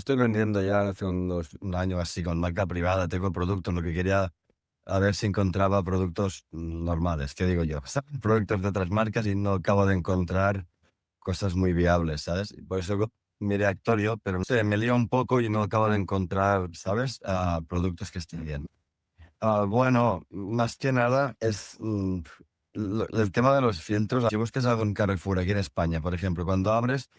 Estoy vendiendo ya hace un año así con marca privada, tengo productos, lo que quería a ver si encontraba productos normales, ¿qué digo yo? Productos de otras marcas y no acabo de encontrar cosas muy viables, ¿sabes? Y por eso miré Actorio, pero no sé, me lío un poco y no acabo de encontrar, ¿sabes? Productos que estén bien. Bueno, más que nada es el tema de los filtros. Si buscas algo en Carrefour aquí en España, por ejemplo, cuando abres,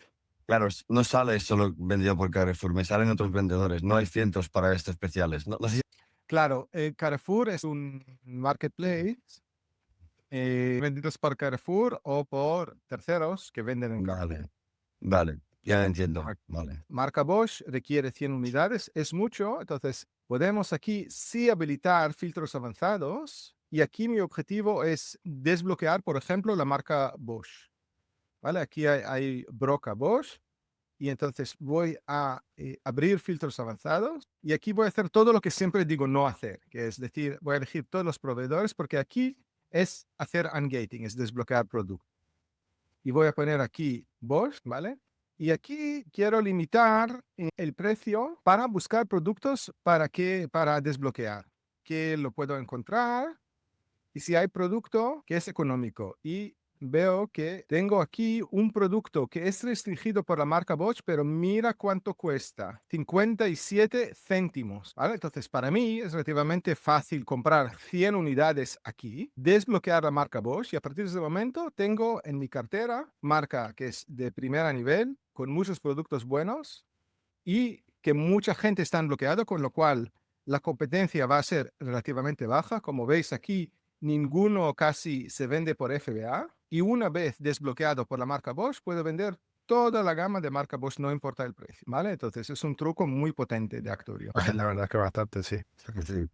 claro, no sale solo vendido por Carrefour, me salen otros vendedores. No hay filtros para esto especiales. No sé si... Claro, Carrefour es un marketplace vendidos por Carrefour o por terceros que venden en Carrefour. Vale, vale, ya entiendo. Mar- Vale. Marca Bosch requiere 100 unidades, es mucho, entonces podemos aquí sí habilitar filtros avanzados y aquí mi objetivo es desbloquear, por ejemplo, la marca Bosch. ¿Vale? Aquí hay broca Bosch y entonces voy a abrir filtros avanzados y aquí voy a hacer todo lo que siempre digo no hacer, que es decir, voy a elegir todos los proveedores porque aquí es hacer ungating, es desbloquear producto. Y voy a poner aquí Bosch, ¿vale? Y aquí quiero limitar el precio para buscar productos para desbloquear, que lo puedo encontrar y si hay producto que es económico y veo que tengo aquí un producto que es restringido por la marca Bosch, pero mira cuánto cuesta, 57 céntimos, ¿vale? Entonces, para mí es relativamente fácil comprar 100 unidades aquí, desbloquear la marca Bosch y a partir de ese momento tengo en mi cartera marca que es de primer nivel, con muchos productos buenos y que mucha gente está bloqueado, con lo cual la competencia va a ser relativamente baja. Como veis aquí, ninguno casi se vende por FBA. Y una vez desbloqueado por la marca Bosch, puedo vender toda la gama de marca Bosch, no importa el precio, ¿vale? Entonces es un truco muy potente de Actorio. La verdad es que bastante, sí. Sí.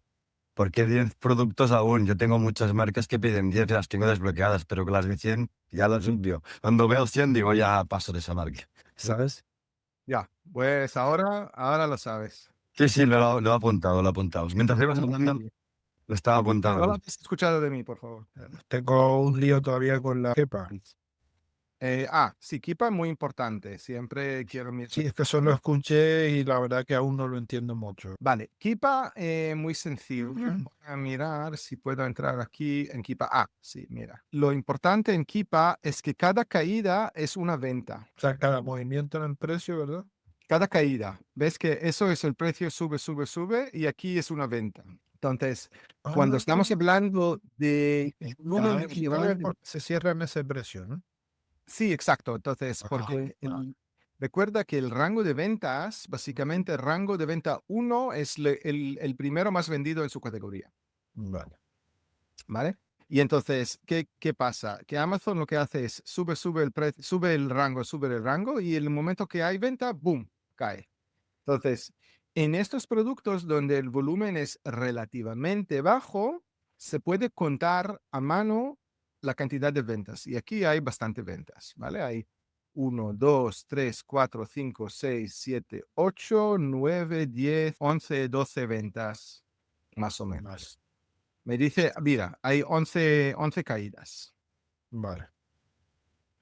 ¿Por qué 10 productos aún? Yo tengo muchas marcas que piden 10 y las tengo desbloqueadas, pero con las de 100 ya las envío. Cuando veo 100 digo, ya paso de esa marca, ¿sabes? Ya, pues ahora lo sabes. Sí, sí, lo he apuntado, lo he apuntado. Mientras ibas hablando, Sí. lo estaba Solo apuntando. has escuchado de mí, por favor. Tengo un lío todavía con la Kepa. Sí, Keepa muy importante. Siempre quiero Sí, mirar. es que eso lo escuché y la verdad que aún no lo entiendo mucho. Vale, Keepa, muy sencillo. Voy a mirar si puedo entrar aquí en Keepa. Sí, mira. Lo importante en Keepa es que cada caída es una venta. O sea, cada movimiento en el precio, ¿verdad? Cada caída. ¿Ves que eso es el precio, sube, sube, sube, y aquí es una venta? Entonces, cuando Ah, estamos hablando de cada volumen vez equivalente. se cierra en ese precio, ¿no? Sí, exacto. Entonces, Ah, porque recuerda que el rango de ventas, básicamente el rango de venta uno es el primero más vendido en su categoría. vale. ¿Vale? Y entonces, ¿qué pasa? Que Amazon lo que hace es sube el precio, sube el rango y en el momento que hay venta, ¡boom!, cae. Entonces, en estos productos donde el volumen es relativamente bajo, se puede contar a mano la cantidad de ventas. Y aquí hay bastante ventas, ¿vale? Hay 1, 2, 3, 4, 5, 6, 7, 8, 9, 10, 11, 12 ventas, más o Vale, menos. Me dice, mira, hay 11 caídas, vale.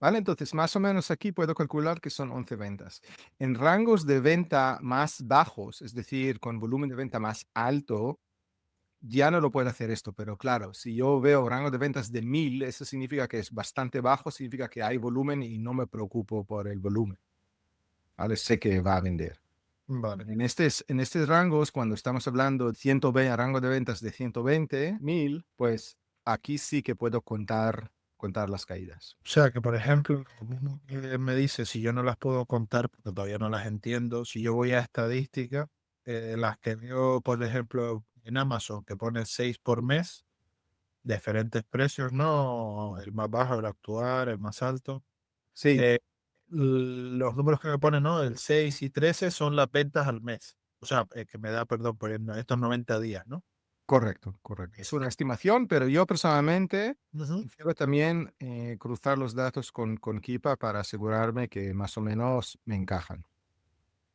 ¿vale? Entonces, más o menos aquí puedo calcular que son 11 ventas. En rangos de venta más bajos, es decir, con volumen de venta más alto, ya no lo puedo hacer esto, pero claro, si yo veo rango de ventas de 1000, eso significa que es bastante bajo, significa que hay volumen y no me preocupo por el volumen, ¿vale? Sé que va a vender. Vale. En estos rangos, cuando estamos hablando de 120, rango de ventas de 120.000, pues aquí sí que puedo contar las caídas. O sea, que por ejemplo, lo mismo que me dice, si yo no las puedo contar porque todavía no las entiendo, si yo voy a estadística, las que veo, por ejemplo, en Amazon, que pone 6 por mes, diferentes precios, ¿no? El más bajo, el actual, el más alto. Sí, Eh, los números que me ponen, ¿no? El 6 y 13 son las ventas al mes. O sea, que me da, perdón, por estos 90 días, ¿no? correcto, correcto. Es una estimación, pero yo personalmente Ujú. prefiero también cruzar los datos con Kipa para asegurarme que más o menos me encajan.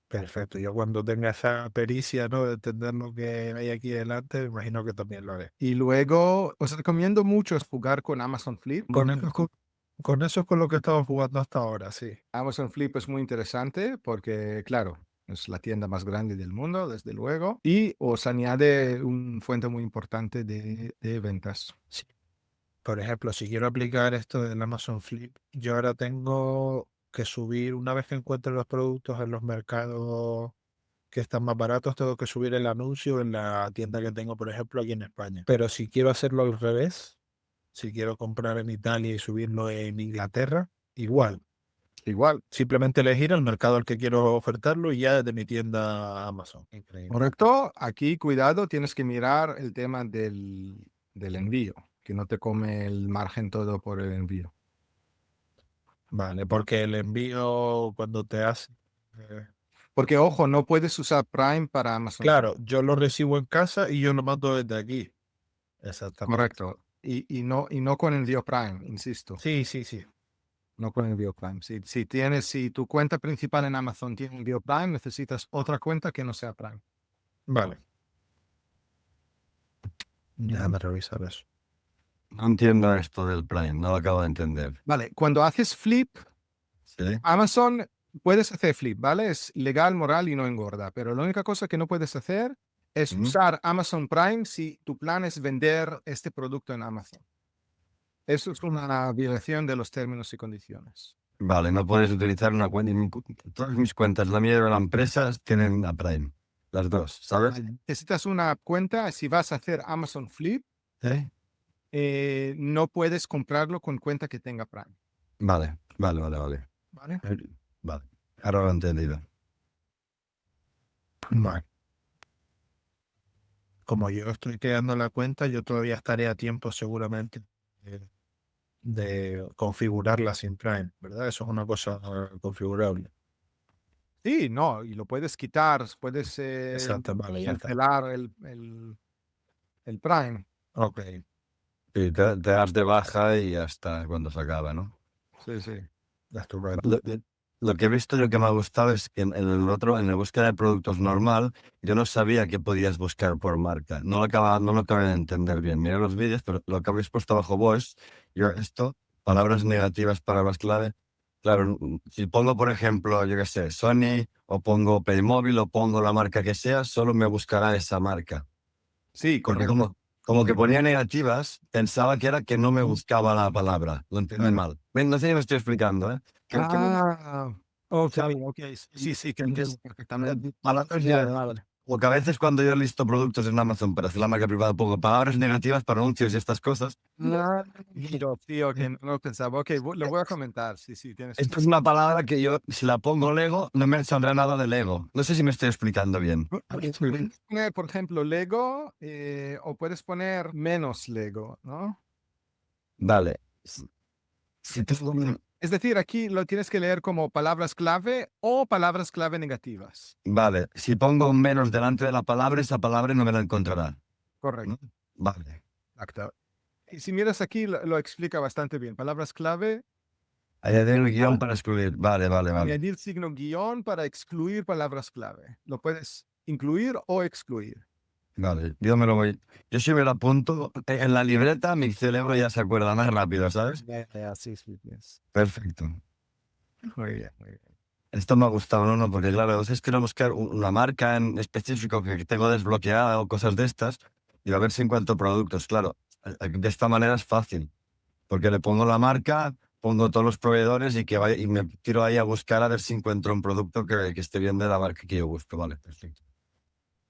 Perfecto. Yo cuando tenga esa pericia, ¿no? De entender lo que hay aquí delante, me imagino que también lo haré. Y luego os recomiendo mucho jugar con Amazon Flip. Con eso, con eso es con lo que estamos jugando hasta ahora, sí. Amazon Flip es muy interesante porque, claro, es la tienda más grande del mundo, desde luego, y os añade una fuente muy importante de ventas. Sí. Por ejemplo, si quiero aplicar esto del Amazon Flip, yo ahora tengo que subir, una vez que encuentre los productos en los mercados que están más baratos, tengo que subir el anuncio en la tienda que tengo, por ejemplo, aquí en España. Pero si quiero hacerlo al revés, si quiero comprar en Italia y subirlo en Inglaterra, igual. Igual, Simplemente elegir el mercado al que quiero ofertarlo y ya desde mi tienda Amazon. Increíble. correcto. Aquí, cuidado, tienes que mirar el tema del envío, que no te come el margen todo por el envío. Vale, porque el envío cuando te hace... eh, Porque, ojo, no puedes usar Prime para Amazon. claro, yo lo recibo en casa y yo lo mando desde aquí. Exactamente. Correcto. Y no con envío Prime, insisto. Sí, sí, sí. No con envío Prime. Si tu cuenta principal en Amazon tiene envío Prime, necesitas otra cuenta que no sea Prime. Vale. Déjame revisar eso. No entiendo esto del Prime, no lo acabo de entender. Vale, cuando haces Flip, ¿Sí? Amazon puedes hacer Flip, ¿vale? Es legal, moral y no engorda, pero la única cosa que no puedes hacer es Ujú. usar Amazon Prime si tu plan es vender este producto en Amazon. Eso es una violación de los términos y condiciones. Vale, no puedes utilizar una cuenta. Todas mis cuentas, la mía y la empresa, tienen a Prime. Las dos, ¿sabes? Necesitas una cuenta, si vas a hacer Amazon Flip, ¿Sí? no puedes comprarlo con cuenta que tenga Prime. Vale. ¿Vale? Vale. Ahora lo he entendido. Vale. Como yo estoy creando la cuenta, yo todavía estaré a tiempo seguramente de configurarla sin Prime, ¿verdad? Eso es una cosa configurable. Sí, no, y lo puedes quitar, puedes Exacto, vale, ya está. cancelar el Prime. Ok. Sí, te das de baja y ya está cuando se acaba, ¿no? Sí, sí. That's the right. Lo que he visto yo que me ha gustado es que en el otro, en la búsqueda de productos normal, yo no sabía que podías buscar por marca. No lo acabé de entender bien. Miré los vídeos, pero lo que habéis puesto abajo vos, yo esto, palabras negativas, palabras clave. Claro, si pongo, por ejemplo, yo qué sé, Sony, o pongo Playmobil, o pongo la marca que sea, solo me buscará esa marca. Sí, Porque correcto. como que ponía negativas, pensaba que era que no me buscaba la palabra. Lo entendí mal. Ven, no sé si me estoy explicando, ¿eh? Ok, ok. Sí, sí, que entiendo perfectamente. Porque a veces cuando yo listo productos en Amazon para hacer la marca privada pongo palabras negativas para anuncios y estas cosas. Sí, ok, no lo pensaba. Ok, lo voy a comentar. Sí, sí, tienes. Esto es una palabra que yo, si la pongo Lego, no me saldrá nada de Lego. No sé si me estoy explicando bien. Puedes poner, por ejemplo, Lego o puedes poner menos Lego, ¿no? Vale. Si tengo Es decir, aquí lo tienes que leer como palabras clave o palabras clave negativas. Vale, si pongo un menos delante de la palabra, esa palabra no me la encontrará. Correcto. ¿No? Vale. Exacto. Y si miras aquí, lo explica bastante bien. Palabras clave, Añadir el guión para excluir. Vale. añadir signo guión para excluir palabras clave. Lo puedes incluir o excluir. Vale, yo me lo voy. Yo si me lo apunto en la libreta, mi cerebro ya se acuerda más rápido, ¿sabes? Sí, sí, yes. Perfecto. Muy bien, muy bien. Esto me ha gustado, ¿no? Porque claro, a veces quiero buscar una marca en específico que tengo desbloqueada o cosas de estas y a ver si encuentro productos. Claro, de esta manera es fácil, porque le pongo la marca, pongo todos los proveedores y que vaya, y me tiro ahí a buscar a ver si encuentro un producto que esté bien de la marca que yo busco. Vale, perfecto.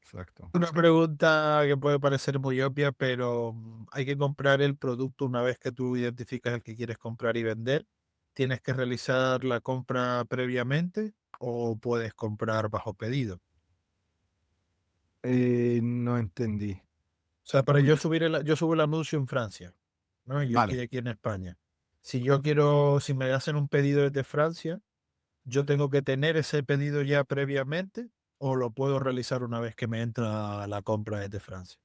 Exacto. Una pregunta que puede parecer muy obvia, pero hay que comprar el producto una vez que tú identificas el que quieres comprar y vender. ¿Tienes que realizar la compra previamente o puedes comprar bajo pedido? No entendí. O sea, para yo yo subo el anuncio en Francia, ¿no? Y yo Vale. estoy aquí en España. Si me hacen un pedido desde Francia, ¿yo tengo que tener ese pedido ya previamente o lo puedo realizar una vez que me entra la compra desde Francia?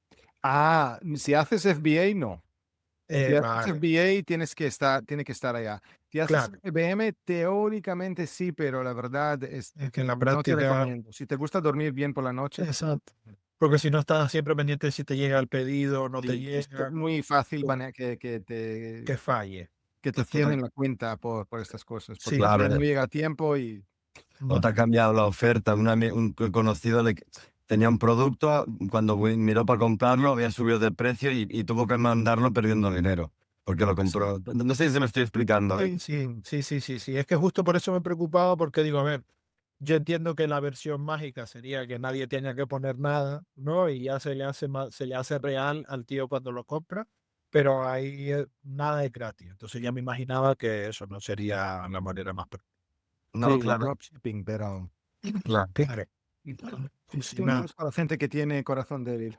Si haces FBA, no. Si haces Vale, FBA, tiene que estar allá. Si haces claro. FBM, teóricamente sí, pero la verdad es Es que en la no te práctica, recomiendo. Si te gusta dormir bien por la noche, exacto. Porque si no estás siempre pendiente de si te llega el pedido o no te sí, es llega, muy fácil o que falle. que te cierren la cuenta por estas cosas, Sí, porque Claro, no llega a tiempo y o te ha cambiado la oferta. Un conocido tenía un producto, cuando miró para comprarlo había subido de precio y tuvo que mandarlo perdiendo dinero, porque lo compró. No sé si me estoy explicando. Sí. Es que justo por eso me preocupaba, porque digo, a ver, yo entiendo que la versión mágica sería que nadie tenga que poner nada, ¿no? Y ya se le hace real al tío cuando lo compra, pero ahí nada es gratis. Entonces ya me imaginaba que eso no sería la manera más No, Sí, claro. dropshipping, pero Claro. práctica. esto no es para gente que tiene corazón débil.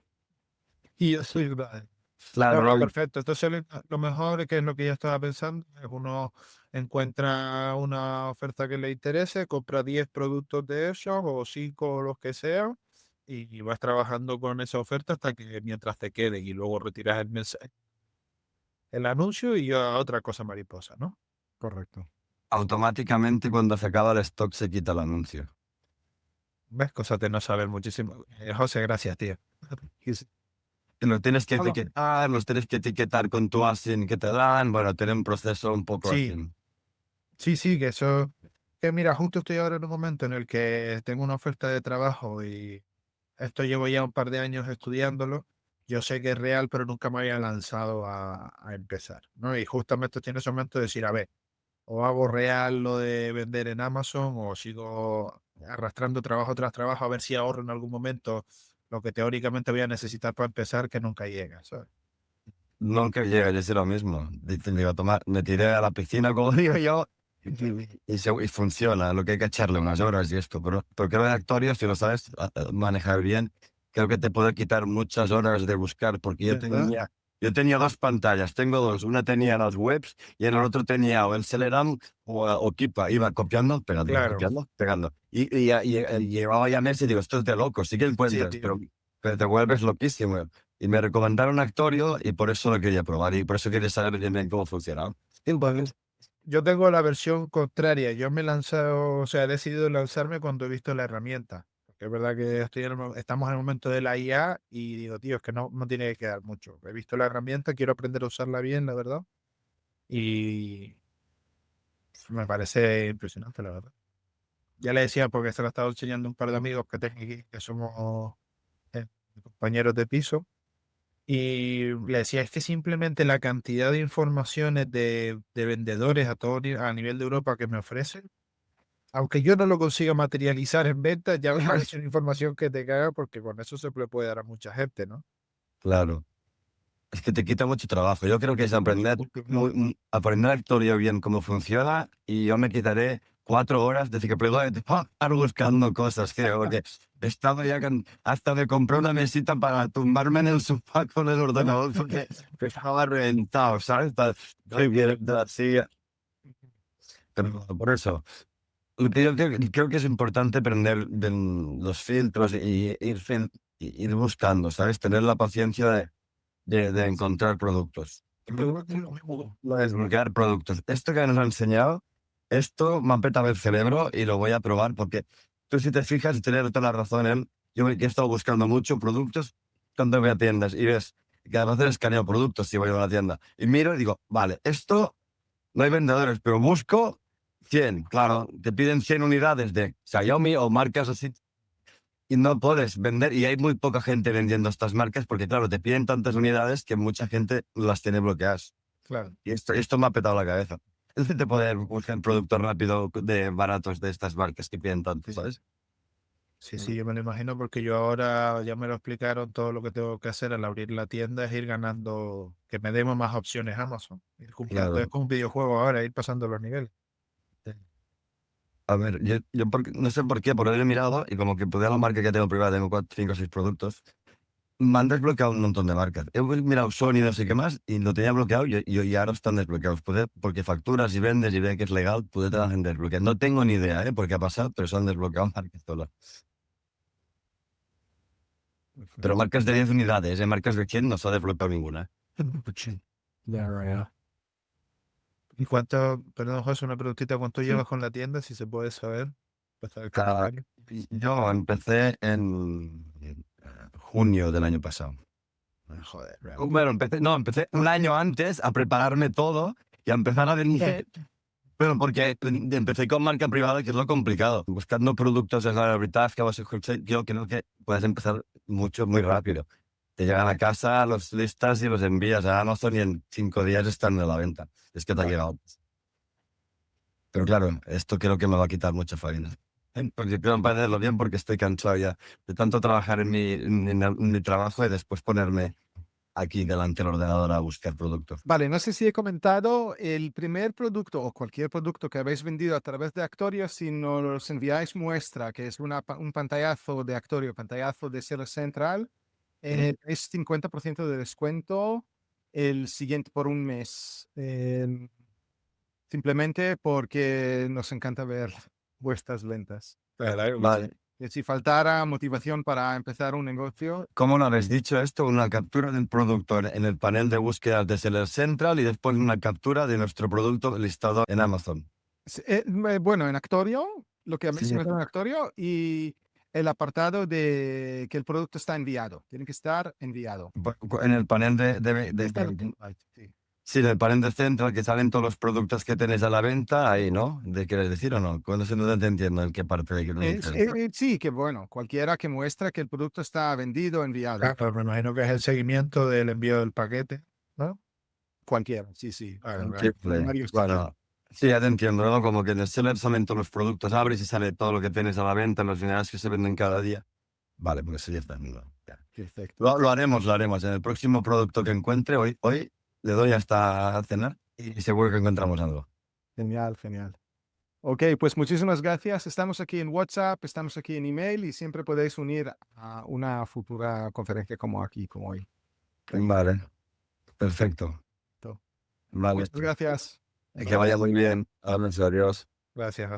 Y yo soy verdad. Claro, No, no, perfecto. Entonces lo mejor, que es lo que yo estaba pensando, es uno encuentra una oferta que le interese, compra 10 productos de esos o 5 o los que sean, y vas trabajando con esa oferta hasta que mientras te quede, y luego retiras el anuncio y a otra cosa mariposa, ¿no? Correcto. automáticamente cuando se acaba el stock se quita el anuncio. ¿Ves? Cosas de no saber muchísimo. José, gracias, tío. Lo tienes que Hola. etiquetar, los tienes que etiquetar con tu ASIN que te dan. Bueno, tiene un proceso un poco Sí, así. sí, que eso. Que mira, justo estoy ahora en un momento en el que tengo una oferta de trabajo y esto llevo ya un par de años estudiándolo. Yo sé que es real, pero nunca me había lanzado a empezar, ¿no? Y justamente estoy en ese momento de decir, a ver, o hago real lo de vender en Amazon o sigo arrastrando trabajo tras trabajo a ver si ahorro en algún momento lo que teóricamente voy a necesitar para empezar, que nunca llega, ¿sabes? Nunca llega, yo sé lo mismo. Digo, tomar, me tiré a la piscina, como digo yo, y funciona. Lo que hay que echarle unas horas y esto. Pero porque redactorio, si lo sabes manejar bien, creo que te puede quitar muchas horas de buscar, porque ¿Verdad? yo tenía dos pantallas, tengo dos. Una tenía las webs y en el otro tenía o el Celeram o Keepa. Iba copiando, pegando, Claro. copiando, pegando. Y llevaba ya meses y digo, esto es de loco, sí que encuentras, tío. pero te vuelves loquísimo. Y me recomendaron Actorio y por eso lo quería probar y por eso quería saber bien cómo funcionaba. Yo tengo la versión contraria. Yo me he lanzado, o sea, he decidido lanzarme cuando he visto la herramienta. Porque es verdad que estamos en el momento de la IA y digo, tío, es que no tiene que quedar mucho. He visto la herramienta, quiero aprender a usarla bien, la verdad. Y me parece impresionante, la verdad. Ya le decía, porque se lo he estado enseñando a un par de amigos que tengo aquí, que somos eh, compañeros de piso. Y le decía, es que simplemente la cantidad de informaciones de vendedores a nivel de Europa que me ofrecen, aunque yo no lo consiga materializar en ventas, ya me parece una información que te caga, porque con eso se le puede dar a mucha gente, ¿no? Claro. Es que te quita mucho trabajo. Yo creo que es aprender Actorio bien cómo funciona y yo me quitaré 4 horas de que puedo estar buscando cosas, creo, porque he estado ya hasta me compré una mesita para tumbarme en el sofá con el ordenador porque estaba reventado, ¿sabes? Estoy bien, así. Pero por eso, yo creo que es importante aprender de los filtros y ir buscando, ¿sabes? Tener la paciencia de encontrar productos. Desbloquear productos. Esto que nos ha enseñado, esto me ha petado el cerebro y lo voy a probar porque tú si te fijas, tienes toda la razón en, yo he estado buscando mucho productos cuando voy a tiendas y ves que a veces escaneo productos si voy a una tienda y miro y digo, vale, esto no hay vendedores, pero busco 100, claro, te piden 100 unidades de Xiaomi o marcas así y no puedes vender y hay muy poca gente vendiendo estas marcas porque claro, te piden tantas unidades que mucha gente las tiene bloqueadas. Claro. Y esto me ha petado la cabeza. Es de poder buscar productos rápido de baratos de estas marcas que piden tanto, ¿sabes? Sí, yo me lo imagino, porque yo ahora ya me lo explicaron, todo lo que tengo que hacer al abrir la tienda es ir ganando, que me demos más opciones Amazon. Ir cumpliendo, es Claro. como un videojuego ahora, ir pasando los niveles. A ver, no sé por qué, por haber mirado y como que podía la marca que tengo privada, tengo 4, 5, 6 productos, me han desbloqueado un montón de marcas. He mirado Sony, no sé qué más, y lo tenía bloqueado y ahora están desbloqueados. Porque facturas y vendes y ves que es legal, puede te las desbloquear. No tengo ni idea, por qué ha pasado, pero se han desbloqueado marcas todas. Pero marcas de 10 unidades, marcas de 100 no se ha desbloqueado ninguna. ¿Y cuánto, perdón, José, una preguntita, cuánto llevas con la tienda, si se puede saber? Pues, a ver, Cada- Yo empecé en junio del año pasado. joder, Bueno, empecé un año antes a prepararme todo y a empezar a vender. Bueno, porque empecé con marca privada, que es lo complicado. Buscando productos de celebridad que vas a escuchar, yo creo que puedes empezar muy rápido. Te llegan a casa, los listas y los envías a Amazon y en 5 días están en la venta. Es que te ha llegado. Pero claro, esto creo que me va a quitar mucha farina. Porque quiero hacerlo bien porque estoy cansado ya de tanto trabajar en mi trabajo y después ponerme aquí delante del ordenador a buscar productos. Vale, no sé si he comentado el primer producto o cualquier producto que habéis vendido a través de Actorio, si nos enviáis muestra, que es un pantallazo de Actorio, pantallazo de Seller Central, es 50% de descuento el siguiente por un mes. Simplemente porque nos encanta ver vuestras ventas. Vale. Que si faltara motivación para empezar un negocio, ¿Cómo lo habéis dicho esto? Una captura del producto en el panel de búsqueda de Seller Central y después una captura de nuestro producto listado en Amazon. bueno, en Actorio, lo que habéis Sí. metido en Actorio y el apartado de que el producto está enviado. Tiene que estar enviado. En el panel Sí. sí, en el panel de Central que salen todos los productos que tenéis a la venta, ahí, ¿no? ¿De quieres decir o no? Cuando se no te entiendo en qué parte de que no dices. Sí, que bueno, cualquiera que muestra que el producto está vendido, enviado. Claro, me imagino que es el seguimiento del envío del paquete, ¿no? Cualquiera, sí, sí. Vale, vale. Triple. Varios Bueno, sí, ya te entiendo, ¿no? Como que en el seller salen todos los productos, abres y sale todo lo que tienes a la venta, en los unidades que se venden cada día. Vale, pues eso ya está. Ya. Perfecto. Lo haremos. En el próximo producto que encuentre, hoy le doy hasta cenar y seguro que encontramos algo. Genial, genial. Ok, pues muchísimas gracias. Estamos aquí en WhatsApp, estamos aquí en email y siempre podéis unir a una futura conferencia como aquí, como hoy. Vale, perfecto. Vale, Muchas gracias. que vaya muy bien. Adiós. Gracias.